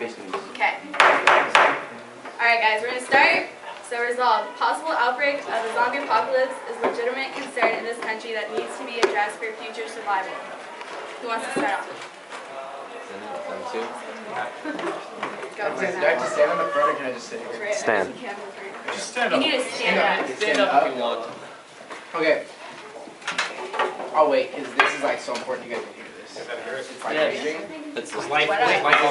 Okay. Alright guys, we're going to start. So resolved. Possible outbreak of a zombie apocalypse is a legitimate concern in this country that needs to be addressed for future survival. Who wants to start off? Go for it. Do I have to stand on the front or can I just sit here? Stand. Just stand up. You need to stand up. Stand up if you want. Okay. Oh wait, because this is like so important you guys can hear this. It's life-changing. It's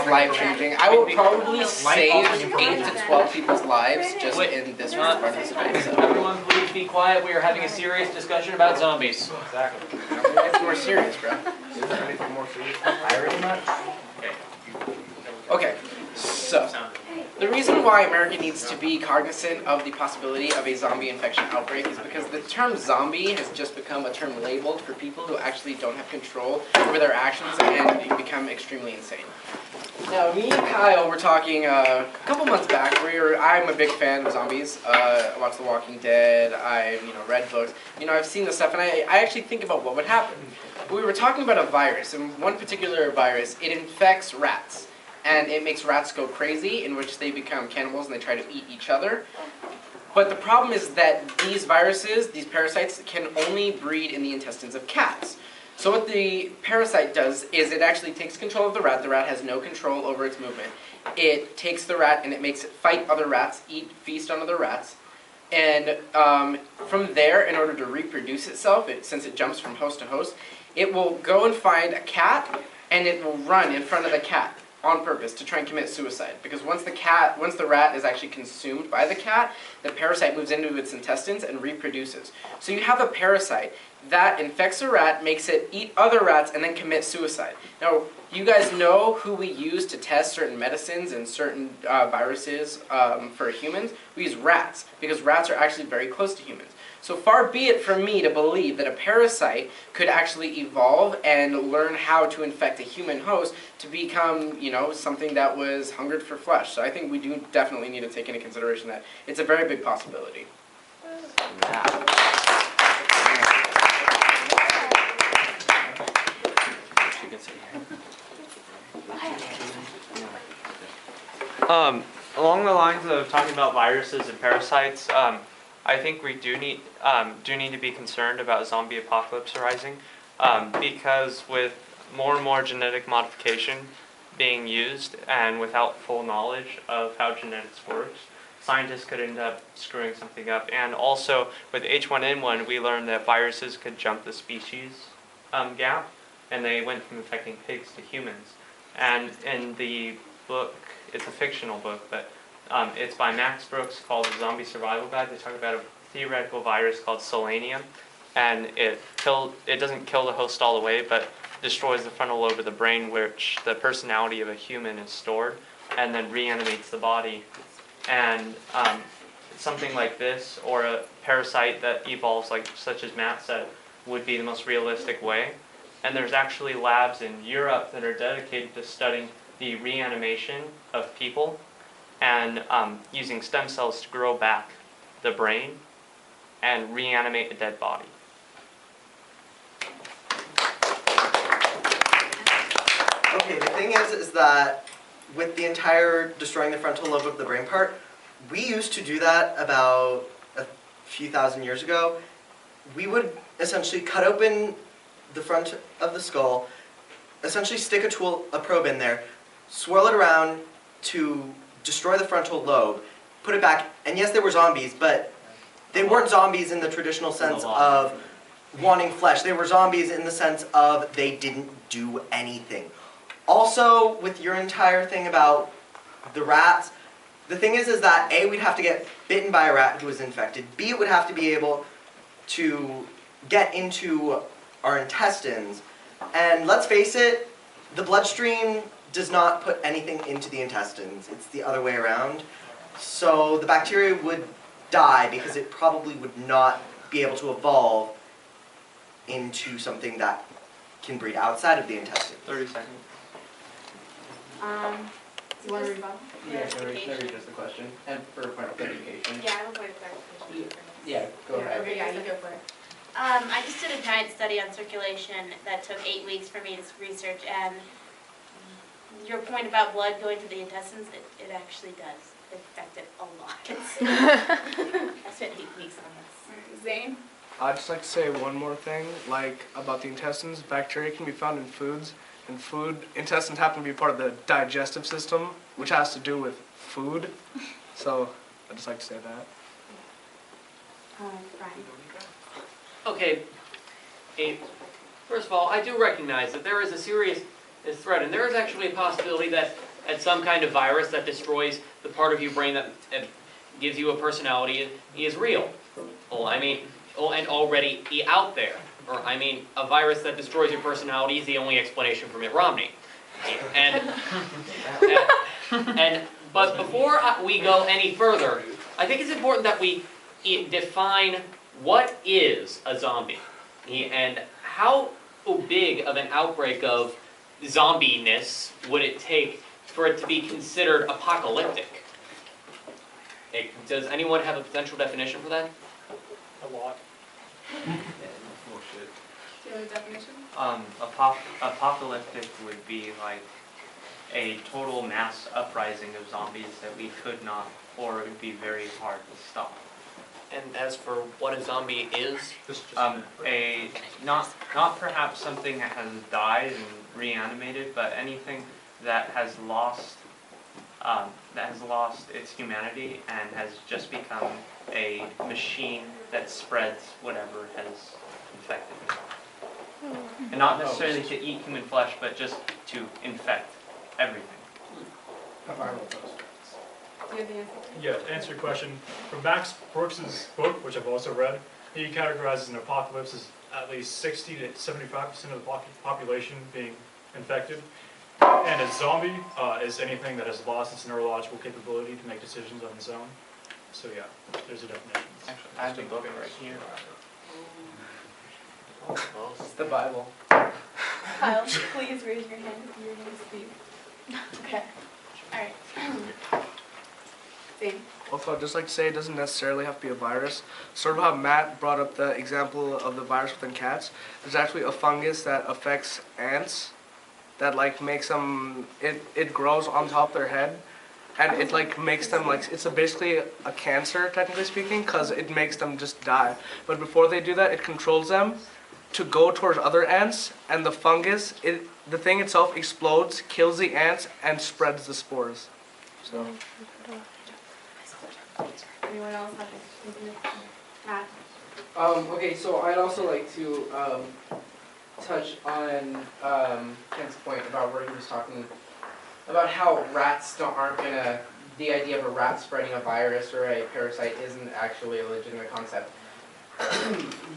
life-changing. I will probably save 8 to 12 people's lives just in this one participant. So. Everyone please be quiet. We are having a serious discussion about zombies. Exactly. It's more serious, bro. Is there anything more serious? Hiring much? Okay, so the reason why America needs to be cognizant of the possibility of a zombie infection outbreak is because the term zombie has just become a term labeled for people who actually don't have control over their actions and become extremely insane. Now, me and Kyle were talking a couple months back. I'm a big fan of zombies. I watch The Walking Dead. I've read books. I've seen this stuff, and I actually think about what would happen. We were talking about a virus, and one particular virus, it infects rats. And it makes rats go crazy, in which they become cannibals and they try to eat each other. But the problem is that these viruses, these parasites, can only breed in the intestines of cats. So what the parasite does is it actually takes control of the rat. The rat has no control over its movement. It takes the rat and it makes it fight other rats, feast on other rats. And from there, in order to reproduce itself, since it jumps from host to host, it will go and find a cat and it will run in front of the cat on purpose to try and commit suicide. Because once the rat is actually consumed by the cat, the parasite moves into its intestines and reproduces. So you have a parasite that infects a rat, makes it eat other rats, and then commit suicide. Now, you guys know who we use to test certain medicines and certain viruses for humans? We use rats, because rats are actually very close to humans. So far be it from me to believe that a parasite could actually evolve and learn how to infect a human host to become, something that was hungered for flesh. So I think we do definitely need to take into consideration that it's a very big possibility. Along the lines of talking about viruses and parasites, I think we do need to be concerned about zombie apocalypse arising, because with more and more genetic modification being used and without full knowledge of how genetics works, scientists could end up screwing something up. And also with H1N1, we learned that viruses could jump the species gap, and they went from infecting pigs to humans. And in the book, it's a fictional book, but it's by Max Brooks, called The Zombie Survival Guide. They talk about a theoretical virus called selenium, and it doesn't kill the host all the way, but destroys the frontal lobe of the brain, which the personality of a human is stored, and then reanimates the body. And something like this, or a parasite that evolves, such as Matt said, would be the most realistic way. And there's actually labs in Europe that are dedicated to studying the reanimation of people and using stem cells to grow back the brain and reanimate a dead body. Okay, the thing is that with the entire destroying the frontal lobe of the brain part, we used to do that about a few thousand years ago. We would essentially cut open the front of the skull, essentially stick a probe in there, swirl it around to destroy the frontal lobe, put it back, and yes, they were zombies, but they weren't zombies in the traditional sense of wanting flesh. They were zombies in the sense of they didn't do anything. Also, with your entire thing about the rats, the thing is that A, we'd have to get bitten by a rat who was infected. B, it would have to be able to get into our intestines. And let's face it, the bloodstream does not put anything into the intestines. It's the other way around. So the bacteria would die because it probably would not be able to evolve into something that can breed outside of the intestines. 30 seconds. You want to rebuttal? Yeah, can I read just the question? And for a point of clarification. Yeah, I have a point of clarification. Yeah, go ahead. Okay, yeah, you go for it. I just did a giant study on circulation that took 8 weeks for me to research, and your point about blood going to the intestines, it actually does affect it a lot. I spent 8 weeks on this. Zane? I'd just like to say one more thing, like about the intestines. Bacteria can be found in foods, and intestines happen to be part of the digestive system, which has to do with food. So I'd just like to say that. Brian. Okay, Abe, first of all, I do recognize that there is a serious threat, and there is actually a possibility that some kind of virus that destroys the part of your brain that gives you a personality is real. Well, I mean, and already out there. Or, I mean, a virus that destroys your personality is the only explanation for Mitt Romney. But before we go any further, I think it's important that we define what is a zombie and how big of an outbreak of zombie-ness would it take for it to be considered apocalyptic? Does anyone have a potential definition for that? A lot. Do you have a definition? Apocalyptic would be like a total mass uprising of zombies that we could not, or it would be very hard to stop. And as for what a zombie is? Not perhaps something that has died and reanimated, but anything that has lost its humanity and has just become a machine that spreads whatever has infected it. And not necessarily to eat human flesh, but just to infect everything. A viral post. Do you have the answer? Yeah, to answer your question, from Max Brooks' book, which I've also read, he categorizes an apocalypse as at least 60 to 75% of the population being infected. And a zombie is anything that has lost its neurological capability to make decisions on its own. So yeah, there's a definition. Actually, I have the book right here. Well, It's the Bible. Kyle, please raise your hand if you're going to speak. Okay. All right. Zane? Also, I'd just like to say it doesn't necessarily have to be a virus. Sort of how Matt brought up the example of the virus within cats. There's actually a fungus that affects ants that like makes them, it grows on top of their head. And it like makes them like, it's basically a cancer technically speaking, because it makes them just die. But before they do that, it controls them to go towards other ants, and the fungus, the thing itself explodes, kills the ants, and spreads the spores. So. Anyone else have anything? Matt? Okay, so I'd also like to touch on Ken's point about where he was talking about how rats aren't gonna, the idea of a rat spreading a virus or a parasite isn't actually a legitimate concept.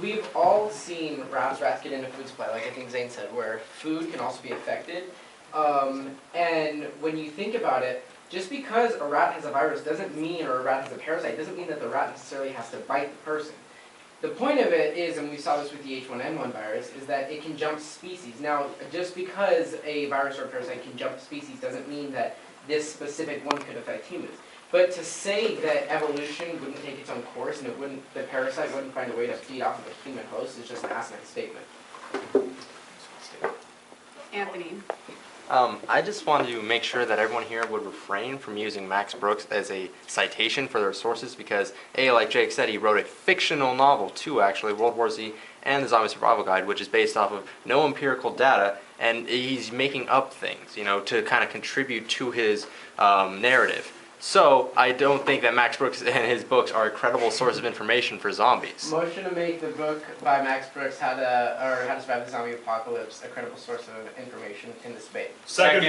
We've all seen rats get into food supply, like I think Zane said, where food can also be affected. And when you think about it, just because a rat has a virus doesn't mean, or a rat has a parasite, doesn't mean that the rat necessarily has to bite the person. The point of it is, and we saw this with the H1N1 virus, is that it can jump species. Now, just because a virus or a parasite can jump species doesn't mean that this specific one could affect humans. But to say that evolution wouldn't take its own course and the parasite wouldn't find a way to feed off of a human host is just an asinine statement. Anthony? I just wanted to make sure that everyone here would refrain from using Max Brooks as a citation for their sources because, A, like Jake said, he wrote a fictional novel too, actually, World War Z and the Zombie Survival Guide, which is based off of no empirical data, and he's making up things, you know, to kind of contribute to his narrative. So I don't think that Max Brooks and his books are a credible source of information for zombies. Motion to make the book by Max Brooks, How to Survive the Zombie Apocalypse, a credible source of information in this debate. Second.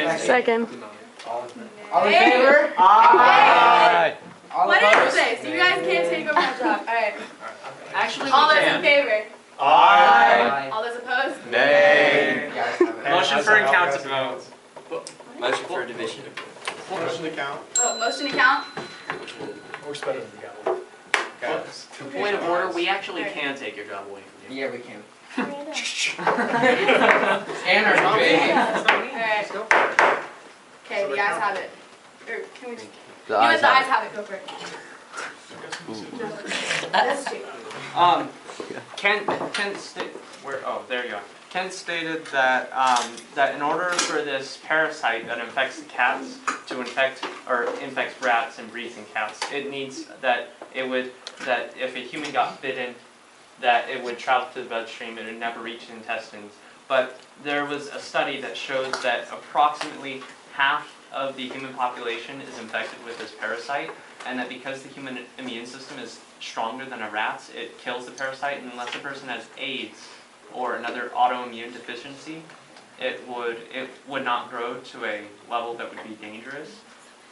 All in favor? Aye. All What did I opposed? say? So you guys can't take over my job. All right. actually, All we those in can. favor? Aye. All those opposed? Nay. You guys have it. Motion for uncounted votes. Motion for division. Motion to count. Oh, motion to count? We're spending the gavel. Point of order, we actually can take your job away from you. Yeah, we can. Anarchy, baby. Alright. Okay, the ayes have it. Or can we just... The You ayes the ayes have have it, go for it. Ken stick, where, oh, there you are. Ken stated that that in order for this parasite that infects the cats to infects rats and breeds in cats, it needs that if a human got bitten, that it would travel to the bloodstream and it would never reach the intestines. But there was a study that shows that approximately half of the human population is infected with this parasite, and that because the human immune system is stronger than a rat's, it kills the parasite, and unless a person has AIDS or another autoimmune deficiency, it would not grow to a level that would be dangerous.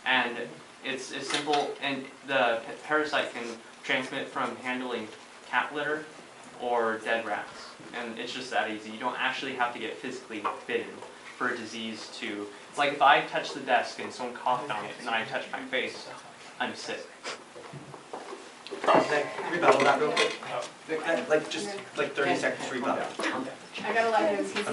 And it's simple, and the parasite can transmit from handling cat litter or dead rats. And it's just that easy. You don't actually have to get physically bitten for a disease to, it's like if I touch the desk and someone coughed on it and I touch my face, I'm sick. Can I rebuttal that real quick? Like just like 30 seconds to rebuttal. I gotta let him, he's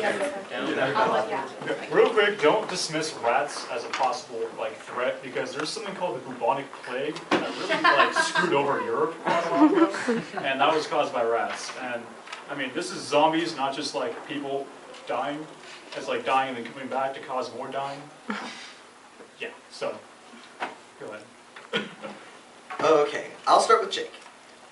Okay, real quick, don't dismiss rats as a possible threat, because there's something called the bubonic plague that really screwed over Europe not long ago, and that was caused by rats. And I mean, this is zombies, not just people dying. It's dying and then coming back to cause more dying. Yeah, so go ahead. Okay, I'll start with Jake.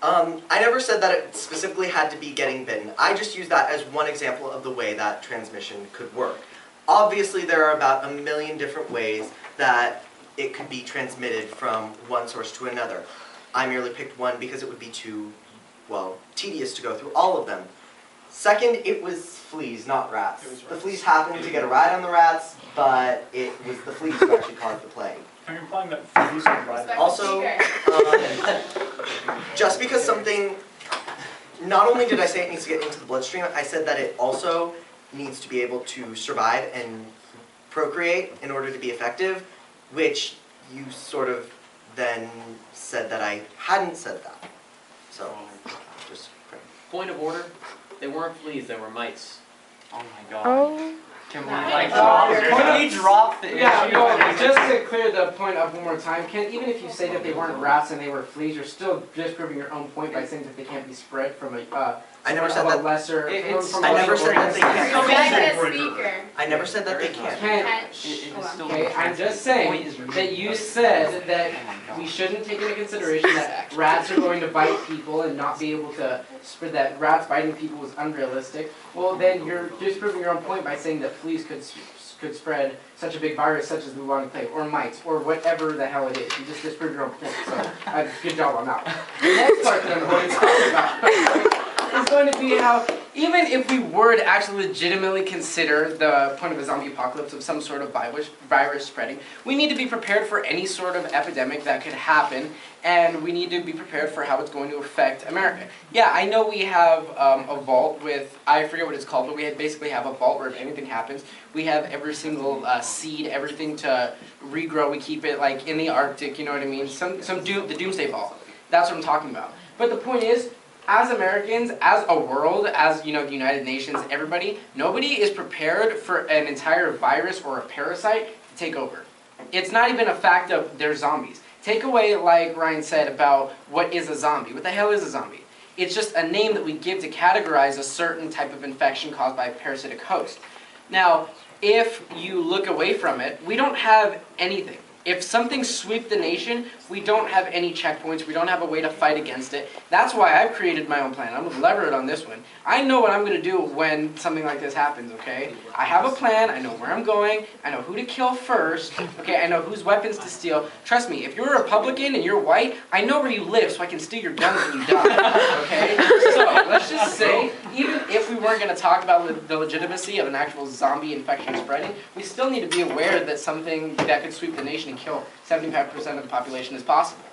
I never said that it specifically had to be getting bitten. I just used that as one example of the way that transmission could work. Obviously, there are about 1 million different ways that it could be transmitted from one source to another. I merely picked one because it would be too, well, tedious to go through all of them. Second, it was fleas, not rats. The fleas happened to get a ride on the rats, but it was the fleas who actually caused the plague. Are you implying that fleas can ride? Also, just because something, not only did I say it needs to get into the bloodstream, I said that it also needs to be able to survive and procreate in order to be effective, which you sort of then said that I hadn't said that. So, just Point of order, they weren't fleas, they were mites. Oh my god. Oh. Can we Can we drop the issue? Yeah, no, just to clear the point up one more time, Ken, even if you say that they weren't rats and they were fleas, you're still disproving your own point by saying that they can't be spread from a I never said that. lesser. I never said that they can't. Make a speaker. I never said that they can't. Okay, I'm just saying that you said that we shouldn't take into consideration that rats are going to bite people and not be able to spread, that rats biting people is unrealistic. Well, then you're disproving your own point by saying that fleas could spread such a big virus such as the bubonic plague, or mites, or whatever the hell it is. You just disproved your own point, so good job on that one. The next part that I'm going to talk about is going to be how, even if we were to actually legitimately consider the point of a zombie apocalypse of some sort of virus spreading, we need to be prepared for any sort of epidemic that could happen, and we need to be prepared for how it's going to affect America. Yeah, I know we have a vault with, I forget what it's called, but we basically have a vault where if anything happens, we have every single seed, everything to regrow. We keep it in the Arctic, you know what I mean? The doomsday vault. That's what I'm talking about. But the point is, as Americans, as a world, as the United Nations, everybody, nobody is prepared for an entire virus or a parasite to take over. It's not even a fact of they're zombies. Take away, like Ryan said, about what is a zombie. What the hell is a zombie? It's just a name that we give to categorize a certain type of infection caused by a parasitic host. Now, if you look away from it, we don't have anything. If something sweeps the nation, we don't have any checkpoints, we don't have a way to fight against it. That's why I've created my own plan. I'm levered on this one. I know what I'm going to do when something like this happens, okay? I have a plan, I know where I'm going, I know who to kill first, okay? I know whose weapons to steal. Trust me, if you're a Republican and you're white, I know where you live so I can steal your guns when you die, okay? So, let's just say, even if we weren't going to talk about the legitimacy of an actual zombie infection spreading, we still need to be aware that something that could sweep the nation and kill 75% of the population is possible.